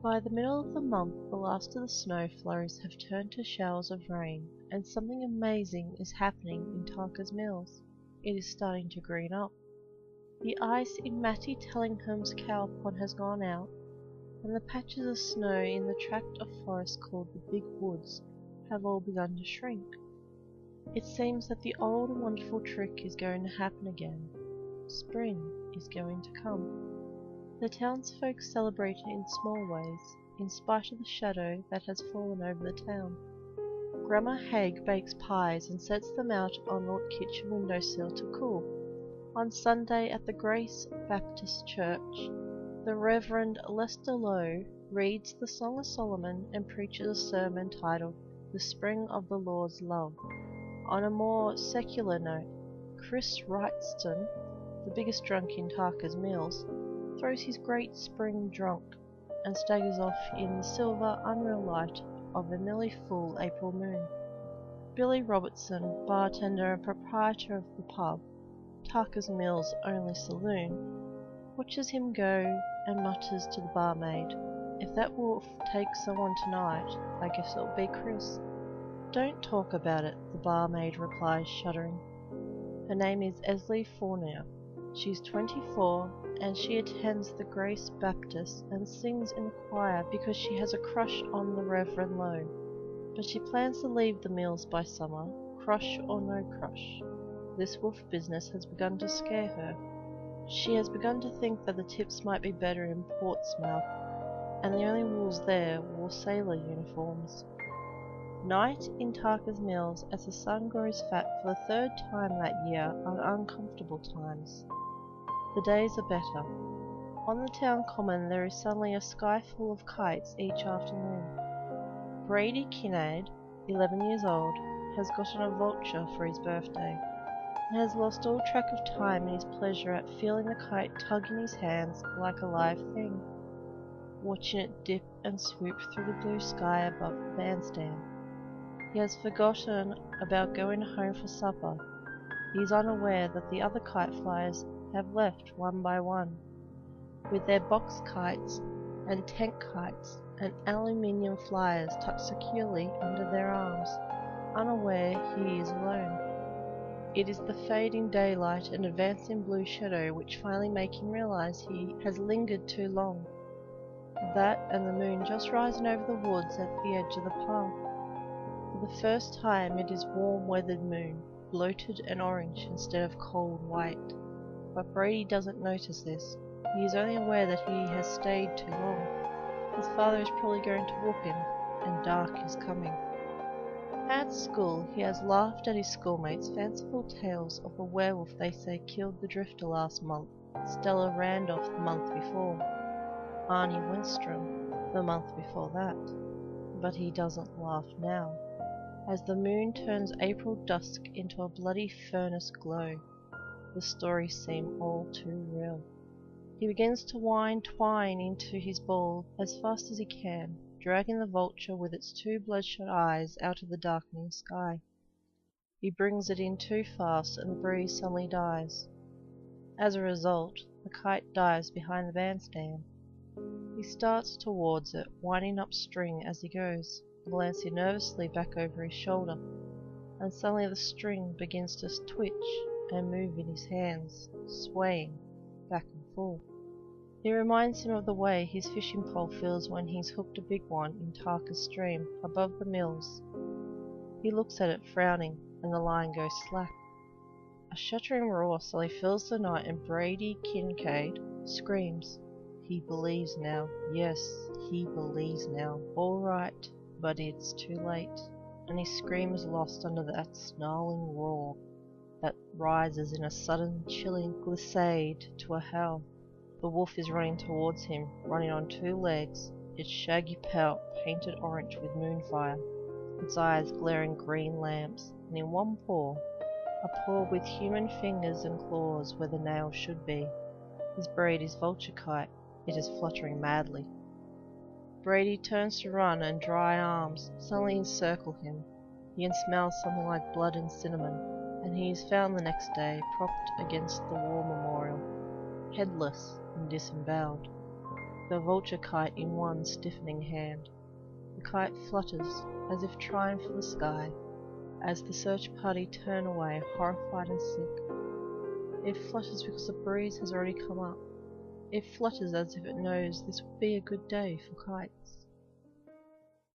By the middle of the month, the last of the snow flurries have turned to showers of rain, and something amazing is happening in Tarka's Mills. It is starting to green up. The ice in Matty Tellingham's cow pond has gone out, and the patches of snow in the tract of forest called the Big Woods have all begun to shrink. It seems that the old and wonderful trick is going to happen again. Spring is going to come. The townsfolk celebrate it in small ways, in spite of the shadow that has fallen over the town. Grandma Haig bakes pies and sets them out on the kitchen windowsill to cool. On Sunday at the Grace Baptist Church, the Reverend Lester Lowe reads the Song of Solomon and preaches a sermon titled The Spring of the Lord's Love. On a more secular note, Chris Wrightston, the biggest drunk in Tarka's Mills, throws his great spring drunk and staggers off in the silver, unreal light of a nearly full April moon. Billy Robertson, bartender and proprietor of the pub, Tarka's Mills' only saloon, watches him go and mutters to the barmaid, "If that wolf takes someone tonight, I guess it'll be Chris." "Don't talk about it," the barmaid replies, shuddering. Her name is Esley Fournier. She's 24, and she attends the Grace Baptist and sings in the choir because she has a crush on the Reverend Lowe. But she plans to leave the Mills by summer, crush or no crush. This wolf business has begun to scare her. She has begun to think that the tips might be better in Portsmouth, and the only wolves there wore sailor uniforms. Night in Tarka's Mills as the sun grows fat for the third time that year are uncomfortable times. The days are better. On the town common there is suddenly a sky full of kites each afternoon. Brady Kinnaid, 11 years old, has gotten a vulture for his birthday, and has lost all track of time in his pleasure at feeling the kite tug in his hands like a live thing, watching it dip and swoop through the blue sky above the bandstand. He has forgotten about going home for supper. He is unaware that the other kite flyers have left one by one, with their box kites and tank kites and aluminium flyers tucked securely under their arms. Unaware he is alone. It is the fading daylight and advancing blue shadow which finally make him realize he has lingered too long. That and the moon just rising over the woods at the edge of the path. For the first time it is warm weathered moon, bloated and orange instead of cold white. But Brady doesn't notice this. He is only aware that he has stayed too long. His father is probably going to whoop him, and dark is coming. At school, he has laughed at his schoolmates' fanciful tales of the werewolf they say killed the drifter last month, Stella Randolph the month before, Arnie Winstrom the month before that. But he doesn't laugh now, as the moon turns April dusk into a bloody furnace glow. The stories seem all too real. He begins to wind twine into his ball as fast as he can, dragging the vulture with its two bloodshot eyes out of the darkening sky. He brings it in too fast, and the breeze suddenly dies. As a result, the kite dives behind the bandstand. He starts towards it, winding up string as he goes, glancing nervously back over his shoulder, and suddenly the string begins to twitch and move in his hands, swaying back and forth. It reminds him of the way his fishing pole feels when he's hooked a big one in Tarka's stream above the mills. He looks at it, frowning, and the line goes slack. A shattering roar suddenly fills the night, and Brady Kincaid screams. He believes now. Yes, he believes now. All right, but it's too late, and his scream is lost under that snarling roar that rises in a sudden chilling glissade to a howl. The wolf is running towards him, running on two legs, its shaggy pelt painted orange with moonfire, its eyes glaring green lamps, and in one paw, a paw with human fingers and claws where the nails should be, is Brady's vulture kite. It is fluttering madly. Brady turns to run, and dry arms suddenly encircle him. He can smell something like blood and cinnamon, and he is found the next day propped against the war memorial, headless and disemboweled. the vulture kite in one stiffening hand. The kite flutters, as if trying for the sky, as the search party turn away, horrified and sick. It flutters because the breeze has already come up. It flutters as if it knows this would be a good day for kites.